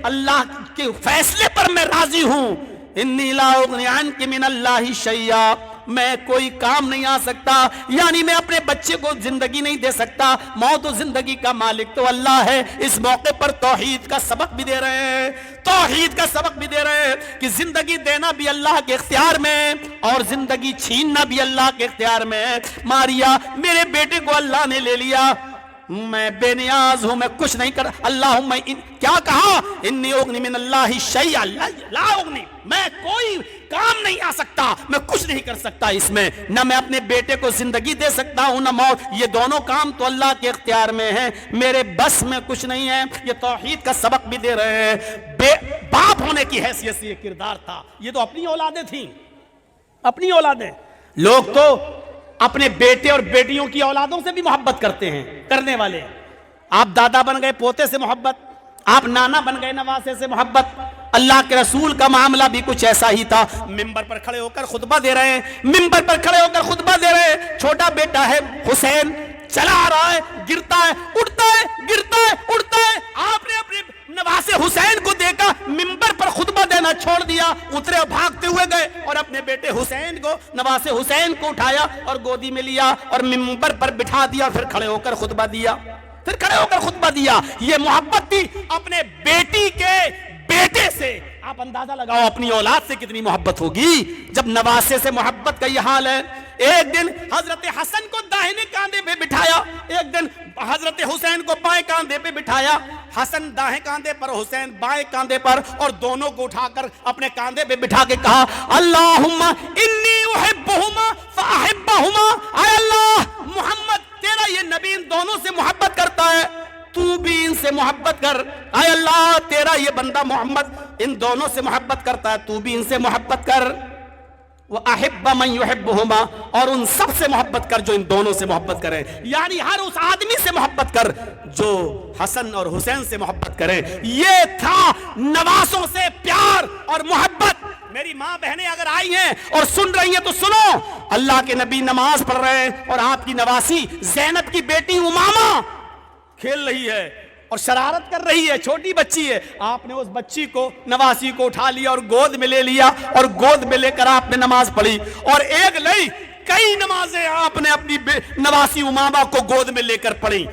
اللہ کے فیصلے پر میں راضی ہوں۔ انی لا اغنی عنک من اللہ شیئا، میں کوئی کام نہیں آ سکتا، یعنی میں اپنے بچے کو زندگی نہیں دے سکتا، موت و زندگی کا مالک تو اللہ ہے۔ اس موقع پر توحید کا سبق بھی دے رہے ہیں، توحید کا سبق بھی دے رہے ہیں کہ زندگی دینا بھی اللہ کے اختیار میں اور زندگی چھیننا بھی اللہ کے اختیار میں ہے۔ ماریا میرے بیٹے کو اللہ نے لے لیا، میں بے نیاز ہوں، میں کچھ نہیں کر، اللہم کیا کہا، انی اغنی من اللہ شیئا لا اغنی، میں کوئی کام نہیں آ سکتا، میں کچھ نہیں کر سکتا اس میں، نہ میں اپنے بیٹے کو زندگی دے سکتا ہوں نہ موت، یہ دونوں کام تو اللہ کے اختیار میں ہیں، میرے بس میں کچھ نہیں ہے۔ یہ توحید کا سبق بھی دے رہے ہیں۔ باپ ہونے کی حیثیت سے یہ کردار تھا، یہ تو اپنی اولادیں تھیں، اپنی اولادیں۔ لوگ تو اپنے بیٹے اور بیٹیوں کی اولادوں سے بھی محبت کرتے ہیں، کرنے والے۔ آپ دادا بن گئے پوتے سے محبت، آپ نانا بن گئے نواسے سے محبت۔ اللہ کے رسول کا معاملہ بھی کچھ ایسا ہی تھا، منبر پر کھڑے ہو کر خطبہ دے رہے ہیں، منبر پر کھڑے ہو کر خطبہ دے رہے ہیں، چھوٹا بیٹا ہے حسین، چلا آ رہا ہے، گرتا ہے، اٹھتا ہے، گرتا ہے، اٹھتا ہے۔ آپ نے اپنے نواسے حسین کو دیکھا، منبر پر خطبہ دینا چھوڑ دیا، اترے اور بھاگتے ہوئے گئے اور اپنے بیٹے حسین کو، نواسے حسین کو اٹھایا اور گودی میں لیا اور منبر پر بٹھا دیا، پھر کھڑے ہو کر خطبہ دیا، پھر کھڑے ہو کر خطبہ دیا۔ یہ محبت تھی اپنے بیٹی کے بیٹے سے۔ آپ اندازہ لگاؤ اپنی اولاد سے کتنی محبت ہوگی جب نواسے سے محبت کا یہ حال ہے۔ ایک دن حضرت حسن کو داہنے کاندھے پہ بٹھایا، ایک دن حضرت حسین کو بائیں کاندھے پہ بٹھایا، حسن داہنے کاندھے پر، حسین بائیں کاندھے پر، اور دونوں کو اٹھا کر اپنے کاندھے پہ بٹھا کے کہا اللہم انی احبہما فاحبہما، اے اللہ محمد تیرا یہ نبی ان دونوں سے محبت کرتا ہے، تو بھی ان سے محبت کر، اے اللہ تیرا یہ بندہ محمد ان دونوں سے محبت کرتا ہے، تو بھی ان سے محبت کر، وَأَحِبَّ مَنْ يُحِبُّهُمَا، اور ان سب سے محبت کر جو ان دونوں سے محبت کرے، یعنی ہر اس آدمی سے محبت کر جو حسن اور حسین سے محبت کرے۔ یہ تھا نواسوں سے پیار اور محبت۔ میری ماں بہنیں اگر آئی ہیں اور سن رہی ہیں تو سنو، اللہ کے نبی نماز پڑھ رہے ہیں اور آپ کی نواسی زینب کی بیٹی امامہ کھیل رہی ہے اور شرارت کر رہی ہے، چھوٹی بچی ہے، آپ نے اس بچی کو، نواسی کو اٹھا لیا اور گود میں لے لیا اور گود میں لے کر آپ نے نماز پڑھی، اور ایک نہیں کئی نمازیں آپ نے اپنی نواسی امامہ کو گود میں لے کر پڑھی۔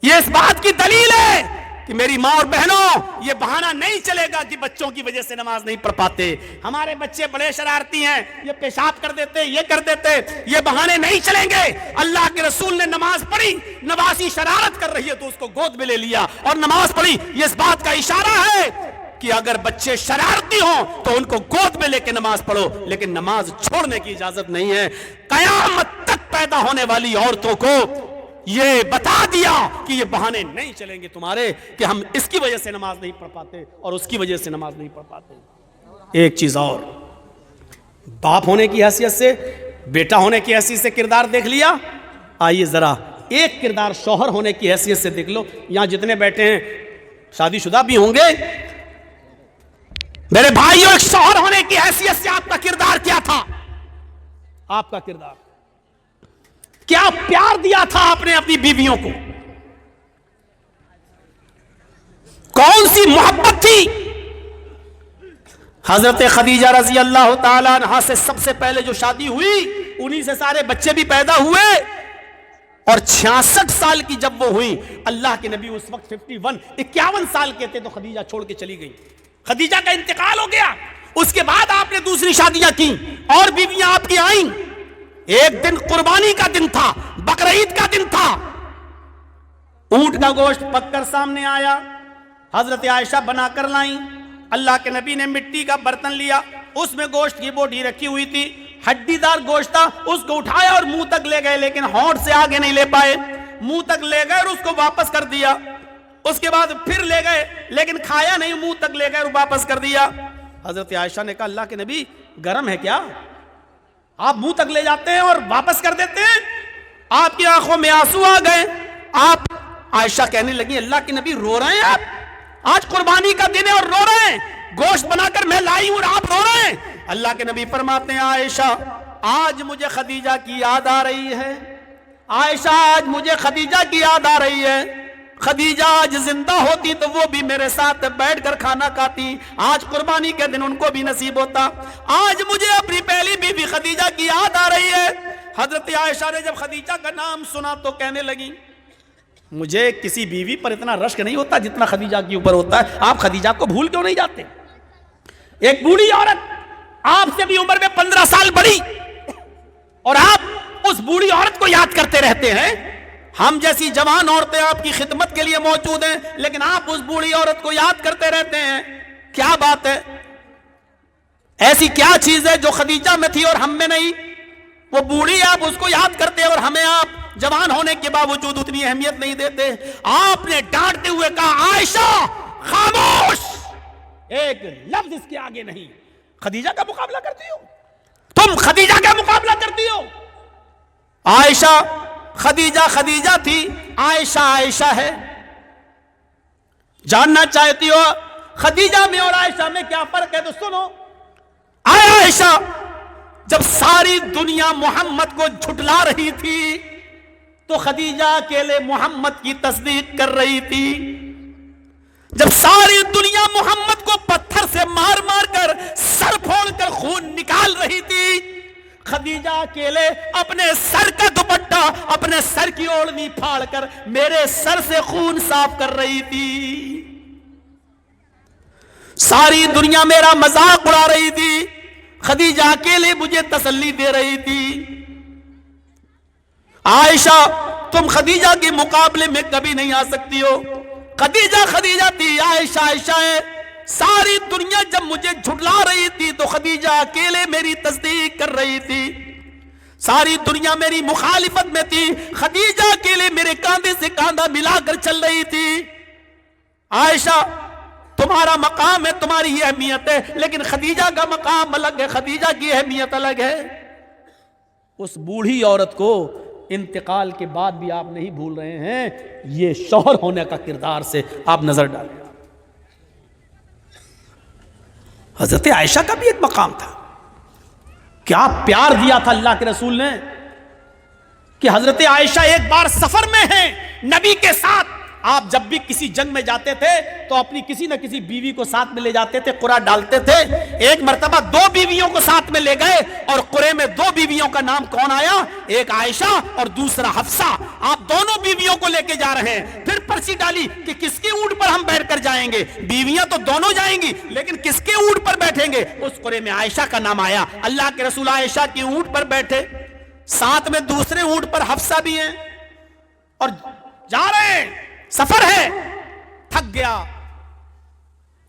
یہ اس بات کی دلیل ہے کہ میری ماں اور بہنوں یہ بہانہ نہیں چلے گا کہ بچوں کی وجہ سے نماز نہیں پڑھ پاتے، ہمارے بچے بڑے شرارتی ہیں، یہ پیشاب کر دیتے، یہ کر دیتے، یہ بہانے نہیں چلیں گے۔ اللہ کے رسول نے نماز پڑھی، نواسی شرارت کر رہی ہے تو اس کو گود میں لے لیا اور نماز پڑھی۔ یہ اس بات کا اشارہ ہے کہ اگر بچے شرارتی ہوں تو ان کو گود میں لے کے نماز پڑھو، لیکن نماز چھوڑنے کی اجازت نہیں ہے۔ قیامت تک پیدا ہونے والی عورتوں کو یہ بتا دیا کہ یہ بہانے نہیں چلیں گے تمہارے کہ ہم اس کی وجہ سے نماز نہیں پڑھ پاتے اور اس کی وجہ سے نماز نہیں پڑھ پاتے۔ ایک چیز اور، باپ ہونے کی حیثیت سے، بیٹا ہونے کی حیثیت سے کردار دیکھ لیا، آئیے ذرا ایک کردار شوہر ہونے کی حیثیت سے دیکھ لو۔ یہاں جتنے بیٹھے ہیں شادی شدہ بھی ہوں گے، میرے بھائیوں ایک شوہر ہونے کی حیثیت سے آپ کا کردار کیا تھا؟ آپ کا کردار کیا پیار دیا تھا آپ نے اپنی بیویوں کو؟ کون سی محبت تھی؟ حضرت خدیجہ رضی اللہ تعالیٰ عنہا سے سب سے پہلے جو شادی ہوئی، انہی سے سارے بچے بھی پیدا ہوئے، اور 66 سال کی جب وہ ہوئی، اللہ کے نبی اس وقت 51 سال کے تھے تو خدیجہ چھوڑ کے چلی گئی، خدیجہ کا انتقال ہو گیا۔ اس کے بعد آپ نے دوسری شادیاں کی اور بیویاں آپ کی آئیں۔ ایک دن قربانی کا دن تھا، بقرعید کا دن تھا، اونٹ کا گوشت پک کر سامنے آیا، حضرت عائشہ بنا کر لائیں، اللہ کے نبی نے مٹی کا برتن لیا, اس میں گوشت کی بوٹی رکھی ہوئی تھی, ہڈی دار گوشت تھا, اس کو اٹھایا اور منہ تک لے گئے, لیکن ہونٹ سے آگے نہیں لے پائے, منہ تک لے گئے اور اس کو واپس کر دیا. اس کے بعد پھر لے گئے لیکن کھایا نہیں, منہ تک لے گئے اور واپس کر دیا. حضرت عائشہ نے کہا اللہ کے نبی گرم ہے کیا, آپ منہ تک لے جاتے ہیں اور واپس کر دیتے ہیں؟ آپ کی آنکھوں میں آنسو آ گئے. آپ عائشہ کہنے لگی اللہ کے نبی رو رہے ہیں آپ, آج قربانی کا دن ہے اور رو رہے ہیں, گوشت بنا کر میں لائی ہوں اور آپ رو رہے ہیں. اللہ کے نبی فرماتے ہیں عائشہ آج مجھے خدیجہ کی یاد آ رہی ہے, عائشہ آج مجھے خدیجہ کی یاد آ رہی ہے. خدیجہ آج زندہ ہوتی تو وہ بھی میرے ساتھ بیٹھ کر کھانا کھاتی, آج قربانی کے دن ان کو بھی نصیب ہوتا. آج مجھے اپنی پہلی بیوی خدیجہ کی یاد آ رہی ہے. حضرت عائشہ نے جب خدیجہ کا نام سنا تو کہنے لگی مجھے کسی بیوی پر اتنا رشک نہیں ہوتا جتنا خدیجہ کے اوپر ہوتا ہے, آپ خدیجہ کو بھول کیوں نہیں جاتے؟ ایک بوڑھی عورت آپ سے بھی عمر میں 15 سال بڑی, اور آپ اس بوڑھی عورت کو یاد کرتے رہتے ہیں. ہم جیسی جوان عورتیں آپ کی خدمت کے لیے موجود ہیں, لیکن آپ اس بوڑھی عورت کو یاد کرتے رہتے ہیں. کیا بات ہے, ایسی کیا چیز ہے جو خدیجہ میں تھی اور ہم میں نہیں؟ وہ بوڑھی آپ اس کو یاد کرتے اور ہمیں آپ جوان ہونے کے باوجود اتنی اہمیت نہیں دیتے. آپ نے ڈانٹتے ہوئے کہا عائشہ خاموش, ایک لفظ اس کے آگے نہیں. خدیجہ کا مقابلہ کرتی ہو تم, خدیجہ کا مقابلہ کرتی ہو. عائشہ خدیجہ خدیجہ تھی, عائشہ عائشہ ہے. جاننا چاہتی ہو خدیجہ میں اور عائشہ میں کیا فرق ہے تو سنو. عائشہ جب ساری دنیا محمد کو جھٹلا رہی تھی تو خدیجہ اکیلے محمد کی تصدیق کر رہی تھی. جب ساری دنیا محمد کو پتھر سے مار مار کر سر پھوڑ کر خون نکال رہی تھی, خدیجہ اکیلے اپنے سر کا دوپٹہ, اپنے سر کی اوڑھنی پھاڑ کر میرے سر سے خون صاف کر رہی تھی. ساری دنیا میرا مذاق اڑا رہی تھی, خدیجہ اکیلے مجھے تسلی دے رہی تھی. عائشہ تم خدیجہ کے مقابلے میں کبھی نہیں آ سکتی ہو. خدیجہ خدیجہ تھی, عائشہ عائشہ ہے. ساری دنیا جب مجھے جھٹلا رہی تھی تو خدیجہ اکیلے میری تصدیق کر رہی تھی. ساری دنیا میری مخالفت میں تھی, خدیجہ اکیلے میرے کاندھے سے کاندھا ملا کر چل رہی تھی. عائشہ تمہارا مقام ہے, تمہاری یہ اہمیت ہے, لیکن خدیجہ کا مقام الگ ہے, خدیجہ کی اہمیت الگ ہے. اس بوڑھی عورت کو انتقال کے بعد بھی آپ نہیں بھول رہے ہیں, یہ شوہر ہونے کا کردار سے آپ نظر ڈالیں. حضرت عائشہ کا بھی ایک مقام تھا, کیا پیار دیا تھا اللہ کے رسول نے کہ حضرت عائشہ ایک بار سفر میں ہیں نبی کے ساتھ. آپ جب بھی کسی جنگ میں جاتے تھے تو اپنی کسی نہ کسی بیوی کو ساتھ میں لے جاتے تھے, قرعہ ڈالتے تھے. ایک مرتبہ 2 بیویوں کو ساتھ میں لے گئے اور قرعے میں 2 بیویوں کا نام کون آیا؟ ایک عائشہ اور دوسرا حفصہ. آپ دونوں بیویوں کو لے کے جا رہے ہیں. پھر پرچی ڈالی کہ کس کے اونٹ پر ہم بیٹھ کر جائیں گے. بیویاں تو دونوں جائیں گی لیکن کس کے اونٹ پر بیٹھیں گے؟ اس قرعے میں عائشہ کا نام آیا. اللہ کے رسول عائشہ کے اونٹ پر بیٹھے, ساتھ میں دوسرے اونٹ پر حفصہ بھی ہیں اور جا رہے ہیں. سفر ہے, تھک گیا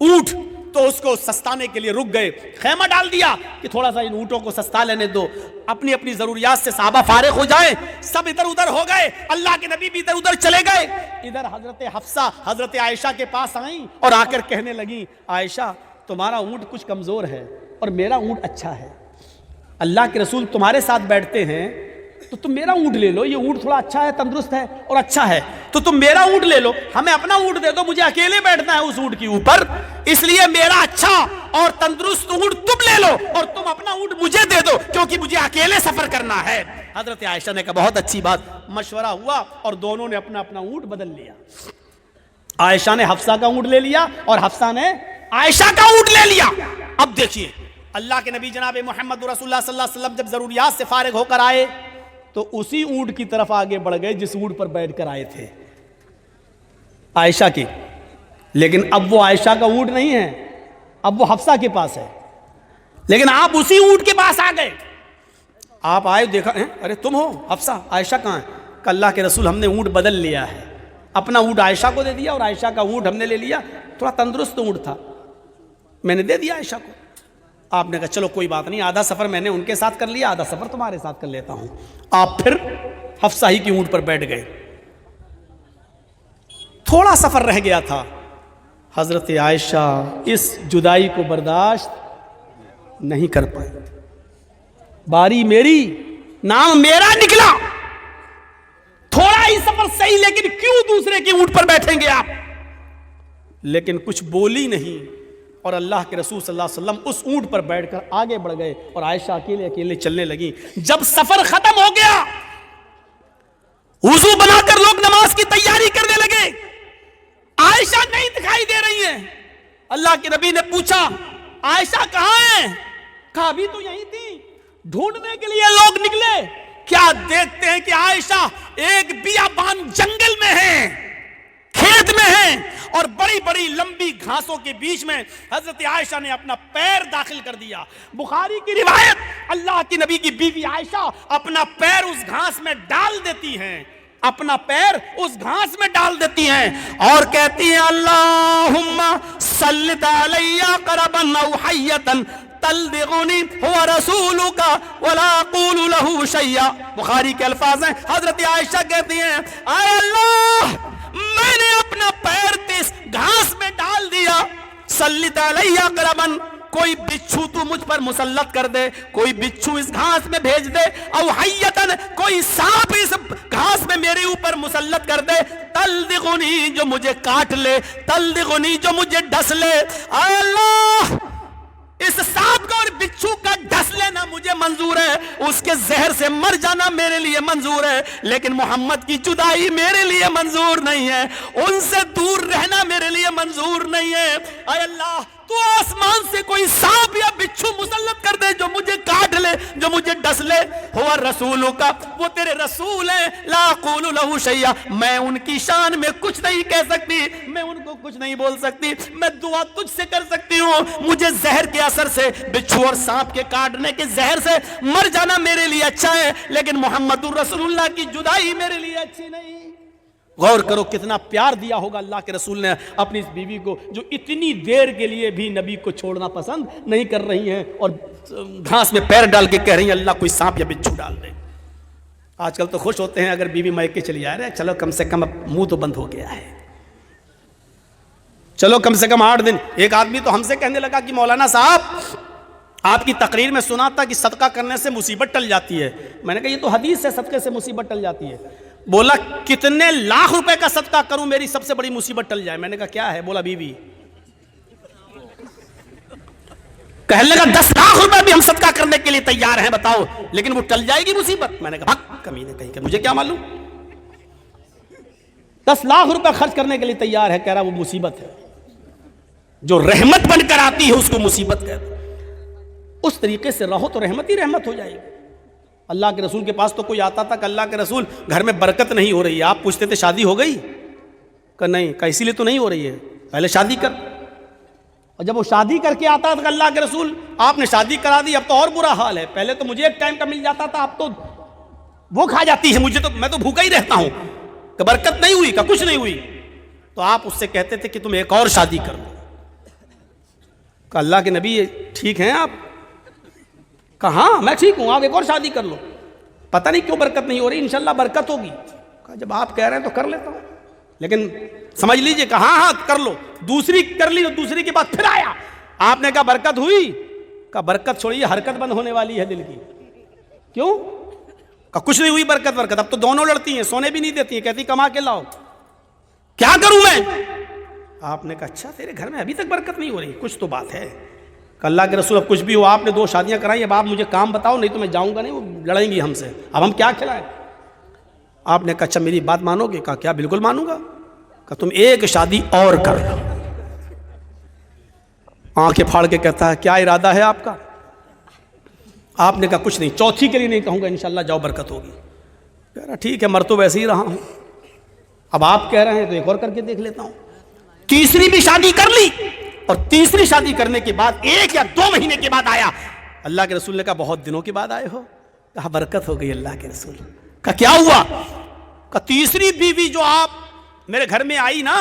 اونٹ تو اس کو سستانے کے لیے رک گئے, خیمہ ڈال دیا کہ تھوڑا سا ان اونٹوں کو سستا لینے دو, اپنی اپنی ضروریات سے صحابہ فارغ ہو جائیں. سب ادھر ادھر ہو گئے, اللہ کے نبی بھی ادھر ادھر چلے گئے. ادھر حضرت حفصہ حضرت عائشہ کے پاس آئیں اور آ کر کہنے لگی عائشہ تمہارا اونٹ کچھ کمزور ہے اور میرا اونٹ اچھا ہے. اللہ کے رسول تمہارے ساتھ بیٹھتے ہیں تو تم میرا اونٹ لے لو, یہ اونٹ تھوڑا اچھا ہے, تندرست ہے اور اچھا ہے, تو تم میرا اونٹ لے لو, ہمیں اپنا اونٹ دے دو, مجھے اکیلے بیٹھنا ہے اس اونٹ کے اوپر, اس لیے میرا اچھا اور تندرست اونٹ تم لے لو اور تم اپنا اونٹ مجھے دے دو کیونکہ مجھے اکیلے سفر کرنا ہے. حضرت عائشہ نے کہا بہت اچھی بات. مشورہ ہوا اور دونوں نے اپنا اپنا اونٹ بدل لیا. عائشہ نے حفصہ کا اونٹ لے لیا اور حفصہ نے عائشہ کا اونٹ لے لیا. اب دیکھیے اللہ کے نبی جناب محمد رسول اللہ صلی اللہ علیہ وسلم جب ضروریات سے فارغ ہو کر آئے تو اسی اونٹ کی طرف آگے بڑھ گئے جس اونٹ پر بیٹھ کر آئے تھے, عائشہ کی. لیکن اب وہ عائشہ کا اونٹ نہیں ہے, اب وہ حفصہ کے پاس ہے, لیکن آپ اسی اونٹ کے پاس آ گئے. آپ آئے, دیکھا ارے تم ہو حفصہ, عائشہ کہاں ہے؟ کہ اللہ کے رسول ہم نے اونٹ بدل لیا ہے, اپنا اونٹ عائشہ کو دے دیا اور عائشہ کا اونٹ ہم نے لے لیا, تھوڑا تندرست اونٹ تھا. میں نے دے دیا عائشہ کو. آپ نے کہا چلو کوئی بات نہیں, آدھا سفر میں نے ان کے ساتھ کر لیا, آدھا سفر تمہارے ساتھ کر لیتا ہوں. آپ پھر حفصہ ہی کی اونٹ پر بیٹھ گئے. تھوڑا سفر رہ گیا تھا. حضرت عائشہ اس جدائی کو برداشت نہیں کر پائی. باری میری, نام میرا نکلا, تھوڑا ہی سفر صحیح, لیکن کیوں دوسرے کی اونٹ پر بیٹھیں گے آپ؟ لیکن کچھ بولی نہیں, اور اللہ کے رسول صلی اللہ علیہ وسلم اس اونٹ پر بیٹھ کر آگے بڑھ گئے, اور عائشہ اکیلے اکیلے چلنے لگی. جب سفر ختم ہو گیا, وضو بنا کر لوگ نماز کی تیاری کرنے لگے, عائشہ نہیں دکھائی دے رہی ہیں. اللہ کے نبی نے پوچھا عائشہ کہاں ہیں؟ کہا ابھی تو یہی تھی. ڈھونڈنے کے لیے لوگ نکلے, کیا دیکھتے ہیں کہ عائشہ ایک بیابان جنگل میں ہے, کھیت میں ہیں, اور بڑی بڑی لمبی گھاسوں کے بیچ میں حضرت عائشہ نے اپنا پیر داخل کر دیا. بخاری کی روایت, اللہ کی نبی کی بیوی عائشہ اپنا پیر اس گھاس میں ڈال دیتی ہیں, اپنا پیر اس گھاس میں ڈال دیتی ہیں, اور کہتی ہیں اللہم سلط علی قربا او حیتا تلدغنی هو رسولک ولا اقول له شیئا. بخاری کے الفاظ ہیں, حضرت عائشہ کہتی ہیں اے اللہ, میں نے اپنا پیر اس گھاس میں ڈال دیا, سلط علی قربا, کوئی بچھو تو مجھ پر مسلط کر دے, کوئی بچھو اس گھاس میں بھیج دے, او حیتن, کوئی سانپ اس گھاس میں میرے اوپر مسلط کر دے, تلدغنی, جو مجھے کاٹ لے, تلدغنی, جو مجھے ڈس لے. اے اللہ, اس سانپ کا اور بچھو کا ڈس لینا مجھے منظور ہے, اس کے زہر سے مر جانا میرے لیے منظور ہے, لیکن محمد کی جدائی میرے لیے منظور نہیں ہے, ان سے دور رہنا میرے لیے منظور نہیں ہے. اے اللہ, تو آسمان سے کوئی سانپ یا بچھو مسلط کر دے جو مجھے کاٹ لے, جو مجھے ڈس لے. ہوا رسولوں کا, وہ تیرے رسول ہیں, لا اقول له شیئا, میں ان کی شان میں کچھ نہیں کہہ سکتی, میں ان کو کچھ نہیں بول سکتی, میں دعا تجھ سے کر سکتی ہوں. مجھے زہر کے اثر سے, بچھو اور سانپ کے کاٹنے کے زہر سے مر جانا میرے لیے اچھا ہے, لیکن محمد الرسول اللہ کی جدائی میرے لیے اچھی نہیں. غور کرو کتنا پیار دیا ہوگا اللہ کے رسول نے اپنی اس بیوی کو, جو اتنی دیر کے لیے بھی نبی کو چھوڑنا پسند نہیں کر رہی ہیں, اور گھاس میں پیر ڈال کے کہہ رہی ہیں اللہ کوئی سانپ یا بچھو ڈال دے. آج کل تو خوش ہوتے ہیں اگر بیوی میکے چلی آ رہے, چلو کم سے کم اب منہ تو بند ہو گیا ہے, چلو کم سے کم 8 دن. ایک آدمی تو ہم سے کہنے لگا کہ مولانا صاحب آپ کی تقریر میں سنا تھا کہ صدقہ کرنے سے مصیبت ٹل جاتی ہے. میں نے کہا یہ تو حدیث ہے, صدقے سے مصیبت ٹل جاتی ہے. بولا کتنے لاکھ روپے کا صدقہ کروں میری سب سے بڑی مصیبت ٹل جائے. میں نے کہا کیا ہے؟ بولا بیوی. کہنے لگا 10 لاکھ روپے بھی ہم صدقہ کرنے کے لیے تیار ہیں, بتاؤ, لیکن وہ ٹل جائے گی مصیبت. میں نے کہا بھگ کمینے کہیں کہ مجھے کیا معلوم, 10 لاکھ روپے خرچ کرنے کے لیے تیار ہے, کہہ رہا وہ مصیبت ہے. جو رحمت بن کر آتی ہے اس کو مصیبت کہتے ہیں. اس طریقے سے رہو تو رحمت ہی رحمت ہو جائے گی. اللہ کے رسول کے پاس تو کوئی آتا تھا کہ اللہ کے رسول گھر میں برکت نہیں ہو رہی ہے. آپ پوچھتے تھے شادی ہو گئی؟ کہ نہیں. کہ اسی لیے تو نہیں ہو رہی ہے, پہلے شادی کر. اور جب وہ شادی کر کے آتا تھا کہ اللہ کے رسول آپ نے شادی کرا دی, اب تو اور برا حال ہے, پہلے تو مجھے ایک ٹائم کا مل جاتا تھا, اب تو وہ کھا جاتی ہے مجھے, تو میں تو بھوکا ہی رہتا ہوں. کہ برکت نہیں ہوئی, کہ کچھ نہیں ہوئی. تو آپ اس سے کہتے تھے کہ تم ایک اور شادی کر لو. کہ اللہ کے نبی ٹھیک ہیں آپ؟ کہاں میں ٹھیک ہوں, آپ ایک اور شادی کر لو. پتہ نہیں کیوں برکت نہیں ہو رہی, انشاءاللہ برکت ہوگی. کہا جب آپ کہہ رہے ہیں تو کر لیتا ہوں, لیکن سمجھ لیجئے کہ ہاں کر لو. دوسری کر لی, دوسری کے بعد پھر آیا. آپ نے کہا برکت ہوئی؟ کہا برکت چھوڑیے, حرکت بند ہونے والی ہے دل کی. کیوں؟ کہا کچھ نہیں ہوئی برکت. اب تو دونوں لڑتی ہیں, سونے بھی نہیں دیتی ہیں, کہتی کما کے لاؤ. کیا کروں میں؟ آپ نے کہا اچھا تیرے گھر میں ابھی تک برکت نہیں ہو رہی, کچھ تو بات ہے. کہ اللہ کے رسول اب کچھ بھی ہو, آپ نے 2 شادیاں کرائی, اب آپ مجھے کام بتاؤ, نہیں تو میں جاؤں گا نہیں, وہ لڑیں گی ہم سے, اب ہم کیا کھلائیں. آپ نے کہا اچھا میری بات مانو گے؟ کہا کیا؟ بالکل مانوں گا. کہ تم ایک شادی اور کر لو. آنکھیں پھاڑ کے کہتا ہے کیا ارادہ ہے آپ کا؟ آپ نے کہا کچھ نہیں, چوتھی کے لیے نہیں کہوں گا, انشاءاللہ جاؤ برکت ہوگی. کہہ رہا ٹھیک ہے, مر تو ویسے ہی رہا ہوں, اب آپ کہہ رہے ہیں تو ایک اور کر کے دیکھ لیتا ہوں. تیسری بھی شادی کر لی, اور تیسری شادی کرنے کے بعد 1 یا 2 مہینے کے بعد آیا. اللہ کے رسول نے کہا بہت دنوں کے بعد آئے ہو. کہا برکت ہو گئی اللہ کے رسول. کہا کیا ہوا؟ کہا تیسری بیوی جو آپ میرے گھر میں آئی نا,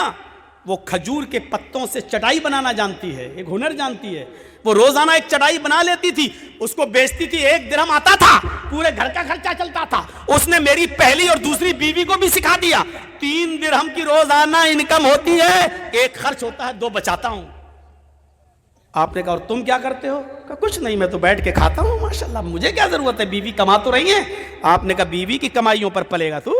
وہ کھجور کے پتوں سے چٹائی بنانا جانتی ہے، ایک ہنر جانتی ہے. وہ روزانہ ایک چٹائی بنا لیتی تھی، اس کو بیچتی تھی، 1 درہم آتا تھا، پورے گھر کا خرچہ چلتا تھا. اس نے میری پہلی اور دوسری بیوی کو بھی سکھا دیا. 3 درہم کی روزانہ انکم ہوتی ہے، 1 خرچ ہوتا ہے، 2 بچاتا ہوں. آپ نے کہا اور تم کیا کرتے ہو؟ کہا کچھ نہیں، میں تو بیٹھ کے کھاتا ہوں ماشاءاللہ، مجھے کیا ضرورت ہے، بیوی کما تو رہی ہیں. آپ نے کہا بیوی کی کمائیوں پر پلے گا تو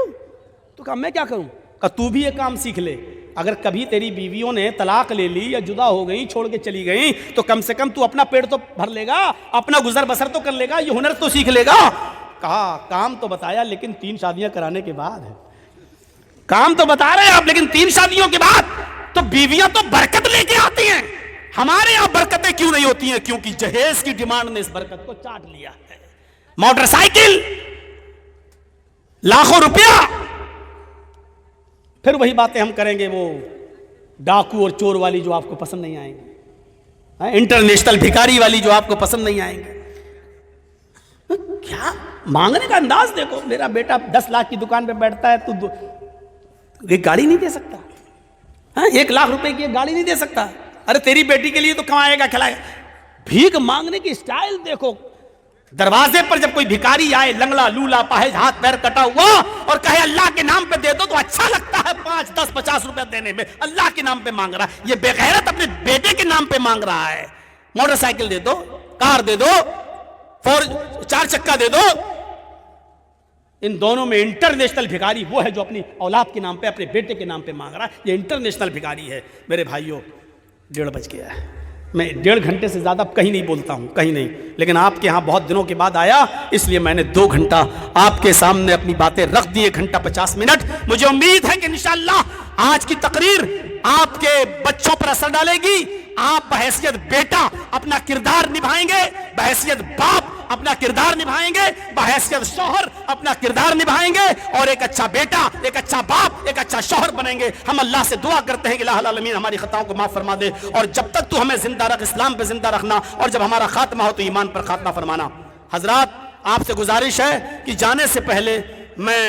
کہا میں کیا کروں؟ کہا تو بھی یہ کام سیکھ لے. اگر کبھی تیری بیویوں نے طلاق لے لی یا جدا ہو گئیں، چھوڑ کے چلی گئیں، تو کم سے کم تو اپنا پیٹ تو بھر لے گا، اپنا گزر بسر تو کر لے گا، یہ ہنر تو سیکھ لے گا. کہا کام تو بتایا لیکن 3 شادیاں کرانے کے بعد ہے. کام تو بتا رہے ہیں آپ لیکن 3 شادیوں کے بعد. تو بیویاں تو برکت لے کے آتی ہیں، ہمارے یہاں برکتیں کیوں نہیں ہوتی ہیں؟ کیونکہ جہیز کی ڈیمانڈ نے اس برکت کو چاٹ لیا ہے. موٹر سائیکل، لاکھوں روپیہ. پھر وہی باتیں ہم کریں گے، وہ ڈاکو اور چور والی جو آپ کو پسند نہیں آئیں گے، انٹرنیشنل بھکاری والی جو آپ کو پسند نہیں آئیں گے. کیا مانگنے کا انداز دیکھو. میرا بیٹا 10 لاکھ کی دکان پہ بیٹھتا ہے تو ایک گاڑی نہیں دے سکتا، 1 لاکھ روپے کی ایک گاڑی نہیں دے سکتا. ارے تیری بیٹی کے لیے تو کمائے گا کھلائے گا. بھیک مانگنے کی سٹائل دیکھو. دروازے پر جب کوئی بھکاری آئے، لنگڑا لولا پاہج، ہاتھ پیر کٹا ہوا، اور کہے اللہ کے نام پہ دے دو تو اچھا لگتا ہے 5 10 50 روپے دینے میں. اللہ کے نام پہ مانگ رہا ہے. یہ بے غیرت اپنے بیٹے کے نام پہ مانگ رہا ہے. موٹر سائیکل دے دو، کار دے دو، 4 چکا دے دو. ان دونوں میں انٹرنیشنل بھکاری وہ ہے جو اپنی اولاد کے نام پہ، اپنے بیٹے کے نام پہ مانگ رہا ہے. یہ انٹرنیشنل بھکاری ہے. میرے بھائیوں 1:30 بج گیا ہے. میں 1.5 گھنٹے سے زیادہ کہیں نہیں بولتا ہوں، کہیں نہیں. لیکن آپ کے ہاں بہت دنوں کے بعد آیا، اس لیے میں نے 2 گھنٹہ آپ کے سامنے اپنی باتیں رکھ دی. 1 گھنٹہ 50 منٹ. مجھے امید ہے کہ انشاءاللہ آج کی تقریر آپ کے بچوں پر اثر ڈالے گی. آپ بحیثیت بیٹا اپنا کردار نبھائیں گے، بحیثیت باپ اپنا کردار نبھائیں گے، بحیثیت شوہر اپنا کردار نبھائیں گے، اور ایک اچھا بیٹا، ایک اچھا باپ، ایک اچھا شوہر بنیں گے. ہم اللہ سے دعا کرتے ہیں کہ الہ العالمین ہماری خطاؤں کو معاف فرما دے، اور جب تک تو ہمیں زندہ رکھ، اسلام پہ زندہ رکھنا، اور جب ہمارا خاتمہ ہو تو ایمان پر خاتمہ فرمانا. حضرات آپ سے گزارش ہے کہ جانے سے پہلے میں